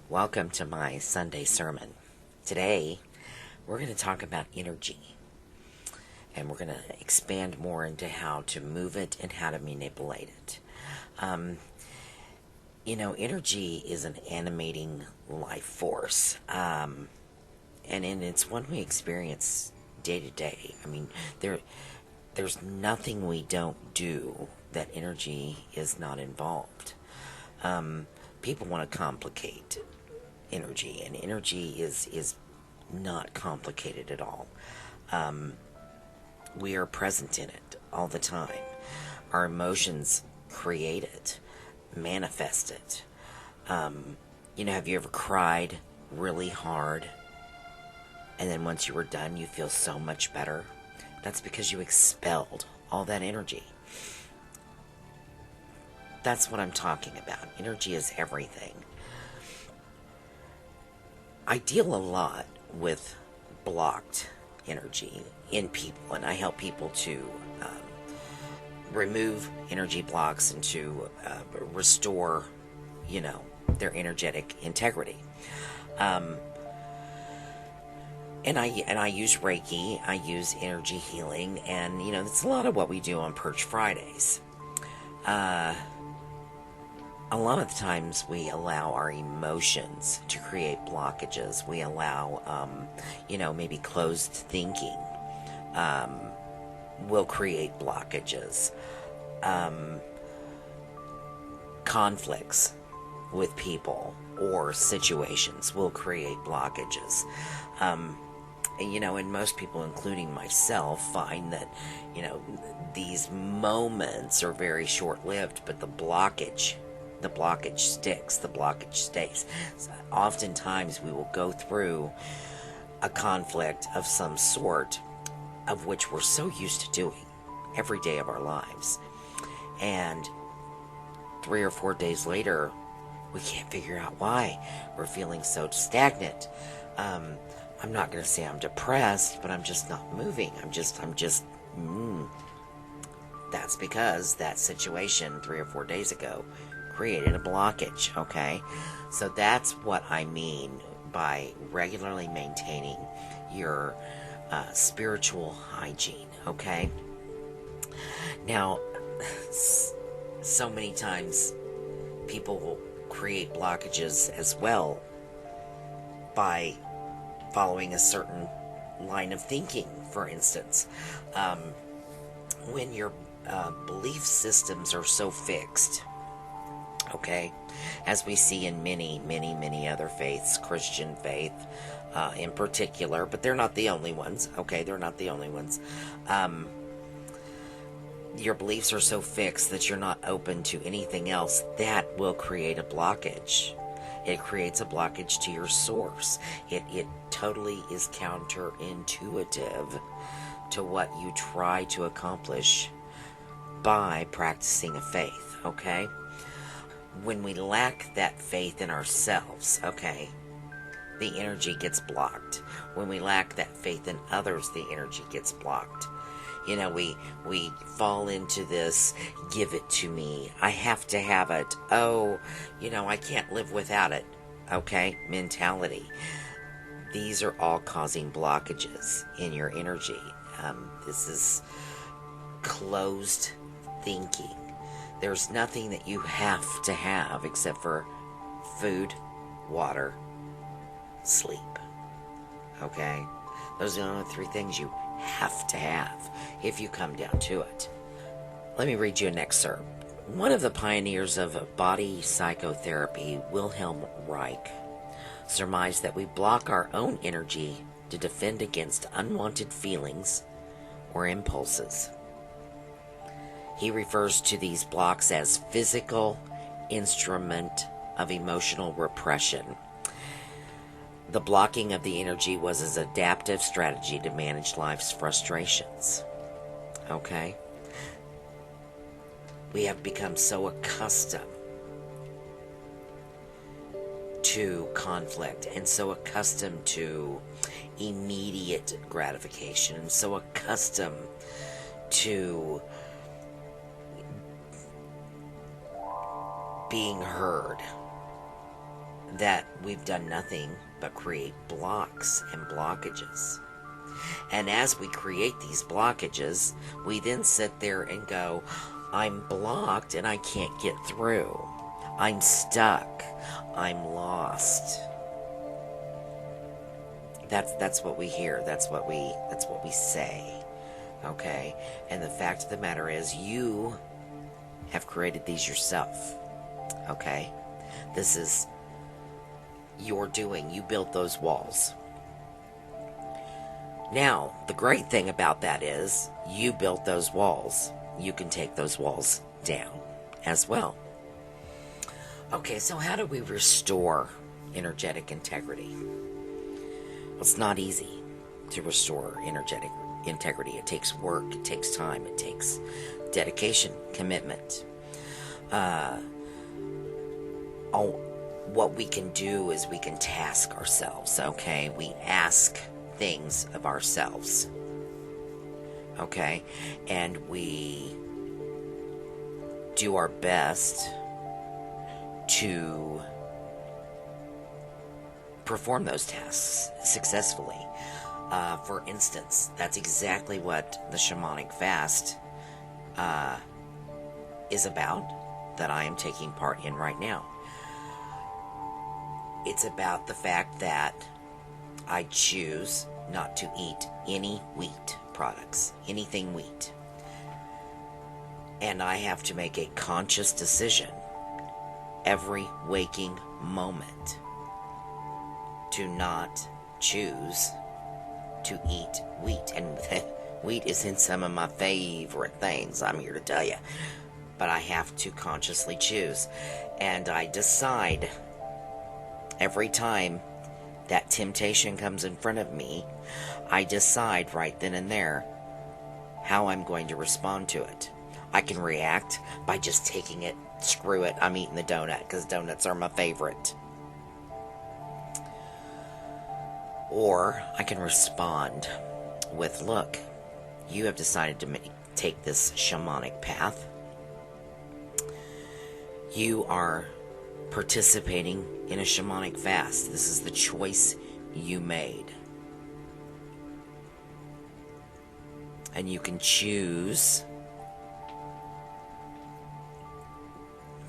Welcome to my Sunday sermon. Today, we're going to talk about energy, and we're going to expand more into how to move it and how to manipulate it. Energy is an animating life force, and it's one we experience day to day. There's nothing we don't do that energy is not involved. People want to complicate energy, and energy is not complicated at all. We are present in it all the time. Our emotions create it, manifest it. Have you ever cried really hard, and then once you were done, you feel so much better? That's because you expelled all that energy. That's what I'm talking about. Energy is everything. I deal a lot with blocked energy in people, and I help people to remove energy blocks and to restore, their energetic integrity. And I use Reiki, I use energy healing, and that's a lot of what we do on Perch Fridays. A lot of the times we allow our emotions to create blockages. We allow, maybe closed thinking will create blockages. Conflicts with people or situations will create blockages. And most people, including myself, find that, these moments are very short-lived, but the blockage sticks, the blockage stays. So oftentimes we will go through a conflict of some sort, of which we're so used to doing every day of our lives. And 3 or 4 days later, we can't figure out why we're feeling so stagnant. I'm not going to say I'm depressed, but I'm just not moving. That's because that situation 3 or 4 days ago created a blockage, okay? So that's what I mean by regularly maintaining your spiritual hygiene, okay? Now, so many times people will create blockages as well by following a certain line of thinking, for instance. When your belief systems are so fixed, okay, as we see in many, many, many other faiths, Christian faith in particular, but they're not the only ones, okay, they're not the only ones. Your beliefs are so fixed that you're not open to anything else. That will create a blockage. It creates a blockage to your source. It totally is counterintuitive to what you try to accomplish by practicing a faith, okay? When we lack that faith in ourselves, okay, the energy gets blocked. When we lack that faith in others, the energy gets blocked. We fall into this, give it to me, I have to have it, I can't live without it, okay, mentality. These are all causing blockages in your energy. This is closed thinking. There's nothing that you have to have except for food, water, sleep. Okay? Those are the only 3 things you have to have if you come down to it. Let me read you an excerpt. One of the pioneers of body psychotherapy, Wilhelm Reich, surmised that we block our own energy to defend against unwanted feelings or impulses. He refers to these blocks as physical instrument of emotional repression. The blocking of the energy was his adaptive strategy to manage life's frustrations. Okay? We have become so accustomed to conflict and so accustomed to immediate gratification and so accustomed to being heard that we've done nothing but create blocks and blockages. And as we create these blockages, we then sit there and go, I'm blocked and I can't get through. I'm stuck. I'm lost. That's what we hear. That's what we say. Okay? And the fact of the matter is, you have created these yourself. Okay? This is your doing. You built those walls. Now, the great thing about that is, you built those walls. You can take those walls down as well. Okay, so how do we restore energetic integrity? Well, it's not easy to restore energetic integrity. It takes work, it takes time, it takes dedication, commitment. What we can do is we can task ourselves, okay? We ask things of ourselves, okay? And we do our best to perform those tasks successfully. For instance, that's exactly what the shamanic fast is about, that I am taking part in right now. It's about the fact that I choose not to eat any wheat products, anything wheat. And I have to make a conscious decision every waking moment to not choose to eat wheat. And wheat is in some of my favorite things, I'm here to tell you. But I have to consciously choose. And I decide every time that temptation comes in front of me, I decide right then and there how I'm going to respond to it. I can react by just taking it, screw it, I'm eating the donut, because donuts are my favorite. Or I can respond with, look, you have decided to take this shamanic path. You are participating in a shamanic fast. This is the choice you made. And you can choose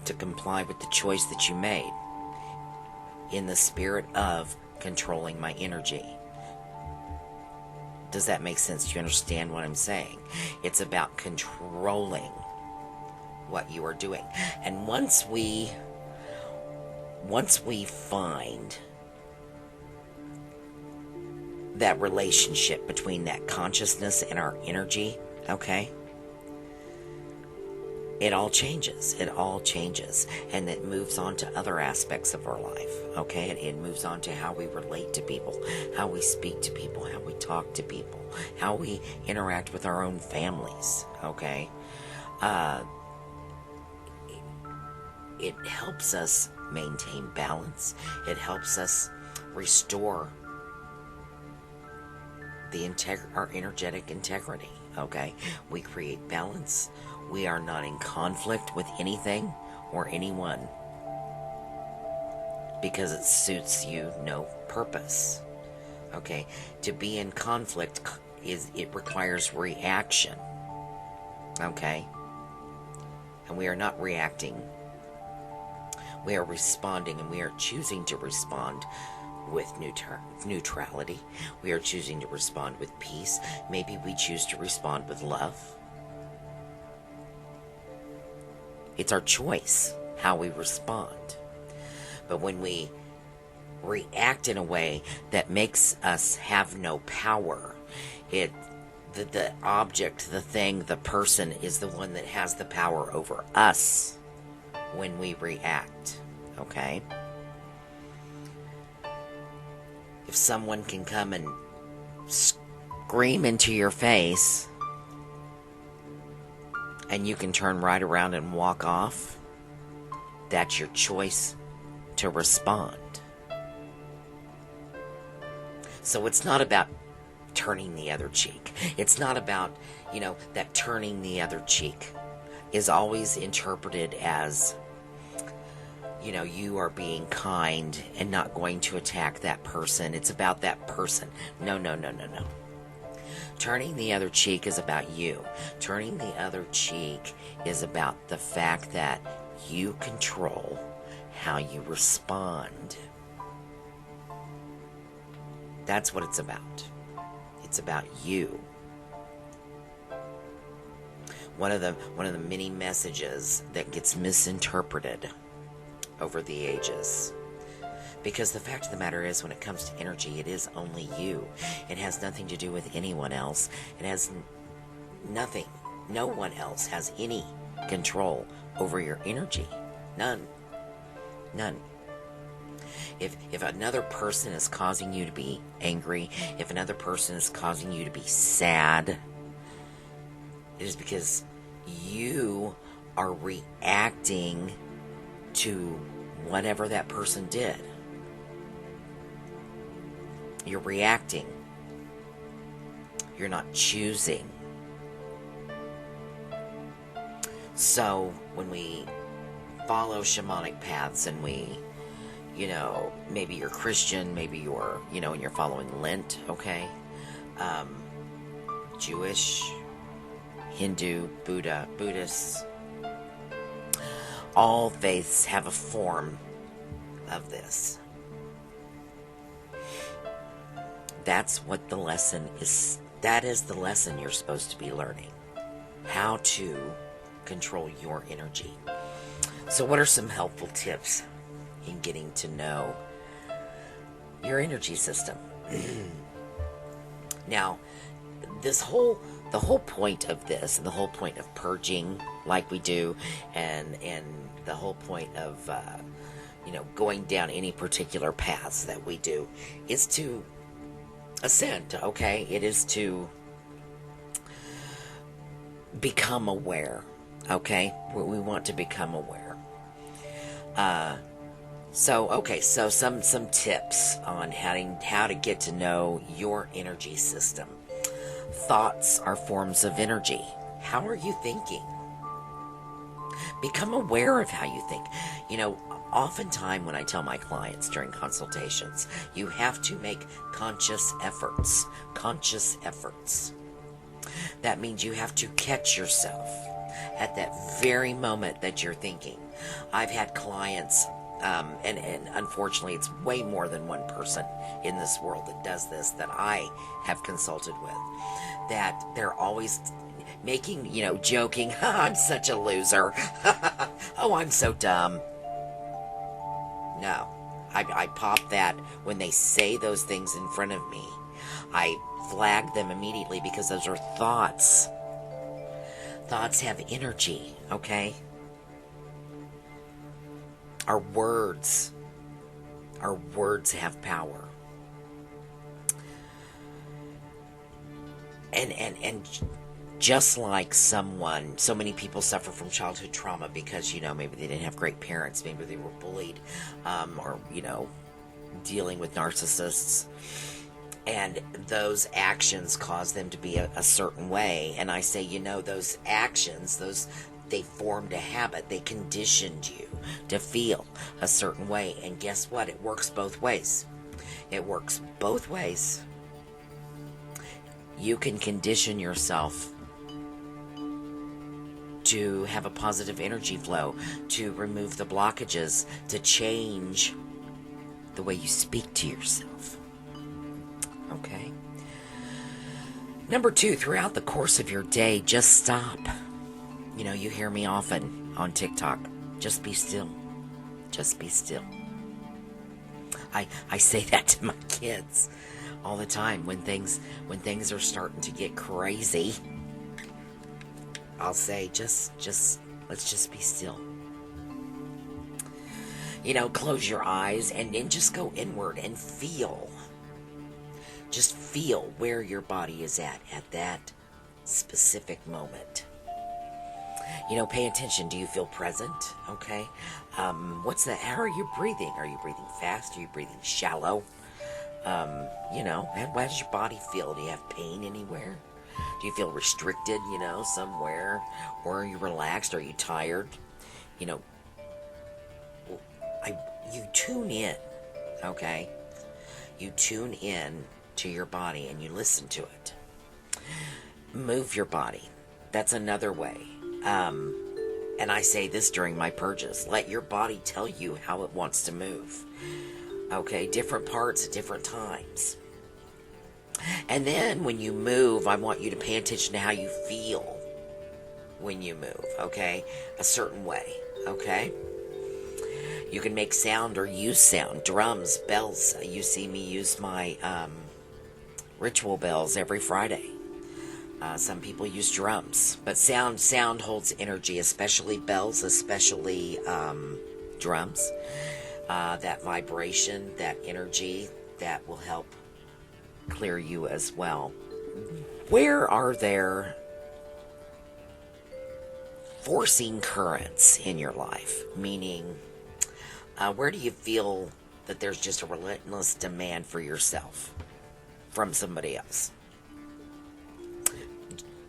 to comply with the choice that you made in the spirit of controlling my energy. Does that make sense? Do you understand what I'm saying? It's about controlling what you are doing. And once we find that relationship between that consciousness and our energy, okay, it all changes. It all changes. And it moves on to other aspects of our life, okay? It moves on to how we relate to people, how we speak to people, how we talk to people, how we interact with our own families, okay? It helps us maintain balance. It helps us restore our energetic integrity, okay? We create balance. We are not in conflict with anything or anyone because it suits you no purpose, okay? To be in conflict it requires reaction, okay? And we are not reacting. We are responding, and we are choosing to respond with neutrality. We are choosing to respond with peace. Maybe we choose to respond with love. It's our choice how we respond. But when we react in a way that makes us have no power, the object, the thing, the person is the one that has the power over us when we react, okay? If someone can come and scream into your face and you can turn right around and walk off, that's your choice to respond. So it's not about turning the other cheek. It's not about, that turning the other cheek is always interpreted as you are being kind and not going to attack that person. It's about that person. No, no, no, no, no. Turning the other cheek is about you. Turning the other cheek is about the fact that you control how you respond. That's what it's about. It's about you. One of the many messages that gets misinterpreted over the ages. Because the fact of the matter is, when it comes to energy, it is only you. It has nothing to do with anyone else. It has nothing. No one else has any control over your energy. None. None. If another person is causing you to be angry, if another person is causing you to be sad, it is because you are reacting to whatever that person did. You're reacting. You're not choosing. So when we follow shamanic paths and we, maybe you're Christian, maybe you're, and you're following Lent, okay? Jewish, Hindu, Buddhists, all faiths have a form of this. That's what the lesson is. That is the lesson you're supposed to be learning. How to control your energy. So what are some helpful tips in getting to know your energy system? Now, the whole point of this, and the whole point of purging like we do, and the whole point of going down any particular paths that we do, is to ascend, okay? It is to become aware, okay? We want to become aware. So some tips on how to get to know your energy system. Thoughts are forms of energy. How are you thinking? Become aware of how you think. Oftentimes when I tell my clients during consultations, you have to make conscious efforts. Conscious efforts. That means you have to catch yourself at that very moment that you're thinking. I've had clients, and unfortunately it's way more than one person in this world that does this that I have consulted with, that they're always making, joking, I'm such a loser. Oh, I'm so dumb. No, I pop that when they say those things in front of me. I flag them immediately because those are thoughts. Thoughts have energy, okay? Our words have power. And just like so many people suffer from childhood trauma because, maybe they didn't have great parents, maybe they were bullied, or, dealing with narcissists. And those actions cause them to be a certain way. And I say, those actions, they formed a habit. They conditioned you to feel a certain way. And guess what? It works both ways. It works both ways. You can condition yourself to have a positive energy flow, to remove the blockages, to change the way you speak to yourself. Okay? Number 2, throughout the course of your day, just stop. You hear me often on TikTok. Just be still. Just be still. I say that to my kids all the time when things are starting to get crazy. I'll say, let's just be still. Close your eyes and then just go inward and feel. Just feel where your body is at that specific moment. Pay attention. Do you feel present? Okay. What's that? How are you breathing? Are you breathing fast? Are you breathing shallow? And how does your body feel? Do you have pain anywhere? Do you feel restricted, somewhere? Or are you relaxed? Are you tired? you tune in, okay? You tune in to your body and you listen to it. Move your body. That's another way. And I say this during my purges. Let your body tell you how it wants to move. Okay, different parts at different times. And then when you move, I want you to pay attention to how you feel when you move, okay? A certain way, okay? You can make sound or use sound, drums, bells. You see me use my ritual bells every Friday. Some people use drums, but sound holds energy, especially bells, especially drums. That vibration, that energy, that will help clear you as well. Where are there forcing currents in your life? Meaning, where do you feel that there's just a relentless demand for yourself from somebody else?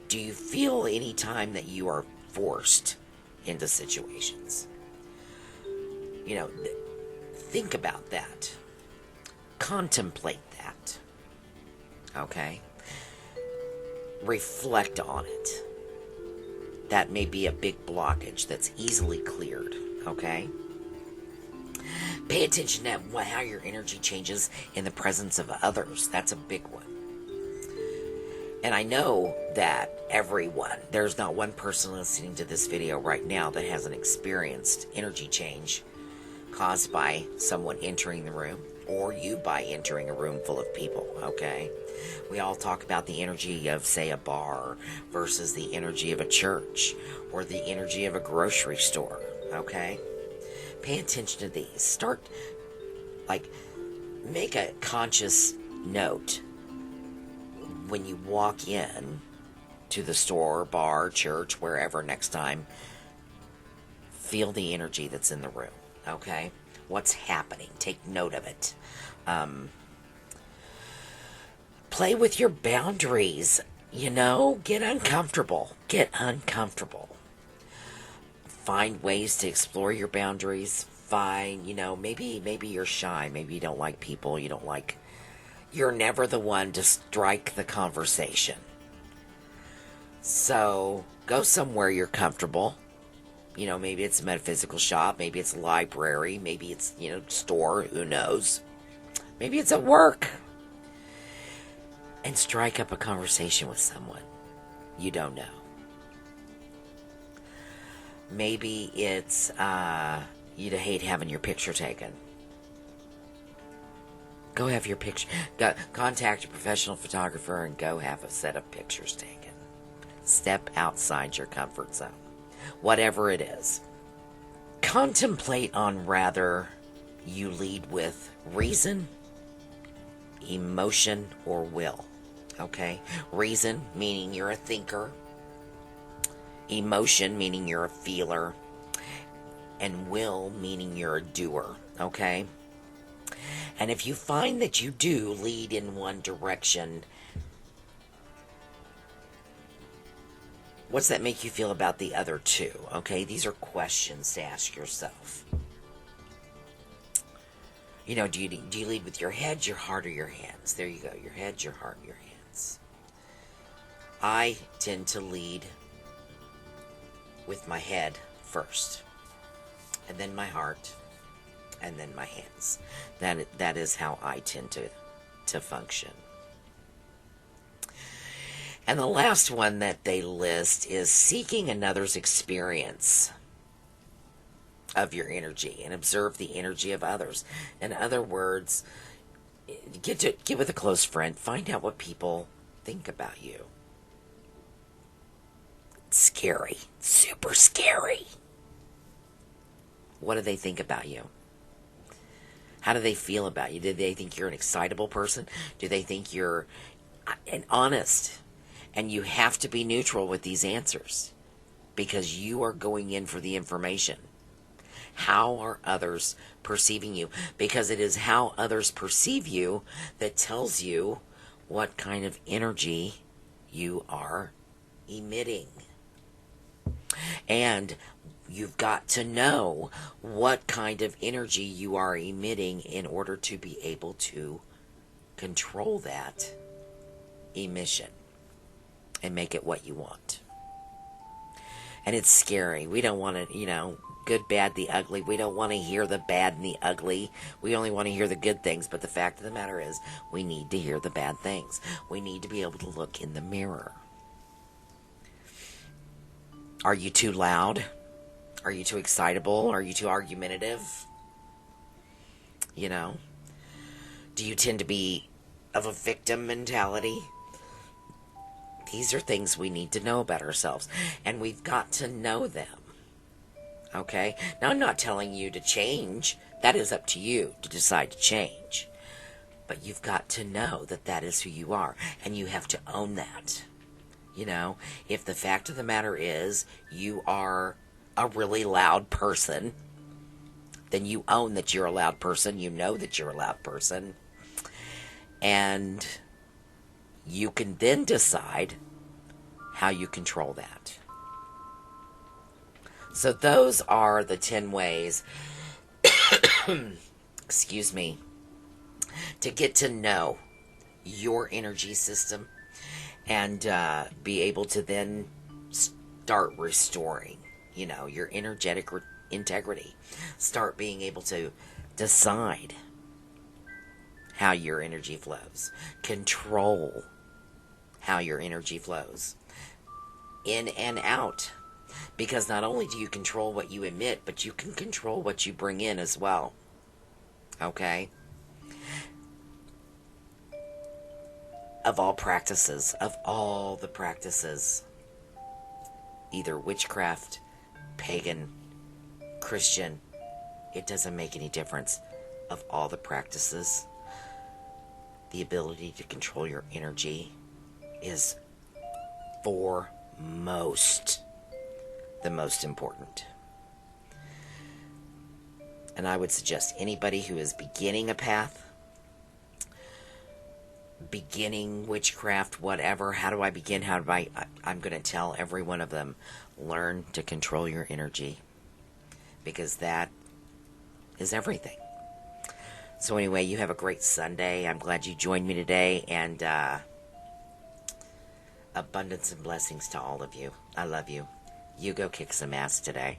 Do you feel any time that you are forced into situations? You know, think about that. Contemplate that. Okay? Reflect on it. That may be a big blockage that's easily cleared. Okay? Pay attention to how your energy changes in the presence of others. That's a big one. And I know that there's not one person listening to this video right now that hasn't experienced energy change caused by someone entering the room, or you by entering a room full of people, okay? We all talk about the energy of, say, a bar versus the energy of a church or the energy of a grocery store, okay? Pay attention to these. Make a conscious note when you walk in to the store, bar, church, wherever next time. Feel the energy that's in the room, okay? What's happening? Take note of it. Play with your boundaries, get uncomfortable. Find ways to explore your boundaries. Maybe you're shy, maybe you don't like people, you're never the one to strike the conversation. So, go somewhere you're comfortable. Maybe it's a metaphysical shop, maybe it's a library, maybe it's, store, who knows. Maybe it's at work. And strike up a conversation with someone you don't know. Maybe it's, you'd hate having your picture taken. Go have your picture. Contact a professional photographer and go have a set of pictures taken. Step outside your comfort zone. Whatever it is. Contemplate on rather you lead with reason, emotion, or will. Okay? Reason, meaning you're a thinker. Emotion, meaning you're a feeler. And will, meaning you're a doer. Okay? And if you find that you do lead in one direction, what's that make you feel about the other two? Okay, these are questions to ask yourself. Do you lead with your head, your heart, or your hands? There you go, your head, your heart, your hands. I tend to lead with my head first, and then my heart, and then my hands. That is how I tend to function. And the last one that they list is seeking another's experience of your energy and observe the energy of others. In other words, get with a close friend, find out what people think about you. It's scary, super scary. What do they think about you? How do they feel about you? Do they think you're an excitable person? Do they think you're honest? And you have to be neutral with these answers because you are going in for the information. How are others perceiving you? Because it is how others perceive you that tells you what kind of energy you are emitting. And You've got to know what kind of energy you are emitting in order to be able to control that emission and make it what you want. And it's scary. We don't want to, good, bad, the ugly. We don't want to hear the bad and the ugly. We only want to hear the good things. But the fact of the matter is, we need to hear the bad things. We need to be able to look in the mirror. Are you too loud? Are you too excitable? Are you too argumentative? Do you tend to be of a victim mentality? These are things we need to know about ourselves, and we've got to know them. Okay? Now, I'm not telling you to change. That is up to you to decide to change. But you've got to know that that is who you are, and you have to own that. If the fact of the matter is you are a really loud person, then you own that you're a loud person. You know that you're a loud person. And you can then decide how you control that. So those are the 10 ways, excuse me, to get to know your energy system and be able to then start restoring, your energetic integrity. Start being able to decide how your energy flows. Control how your energy flows. In and out. Because not only do you control what you emit, but you can control what you bring in as well. Okay? Of all the practices, either witchcraft, pagan, Christian, it doesn't make any difference. Of all the practices, the ability to control your energy is foremost the most important. And I would suggest anybody who is beginning a path, beginning witchcraft, whatever, how do I begin? I'm going to tell every one of them, learn to control your energy. Because that is everything. So anyway, you have a great Sunday. I'm glad you joined me today. And abundance and blessings to all of you. I love you. You go kick some ass today.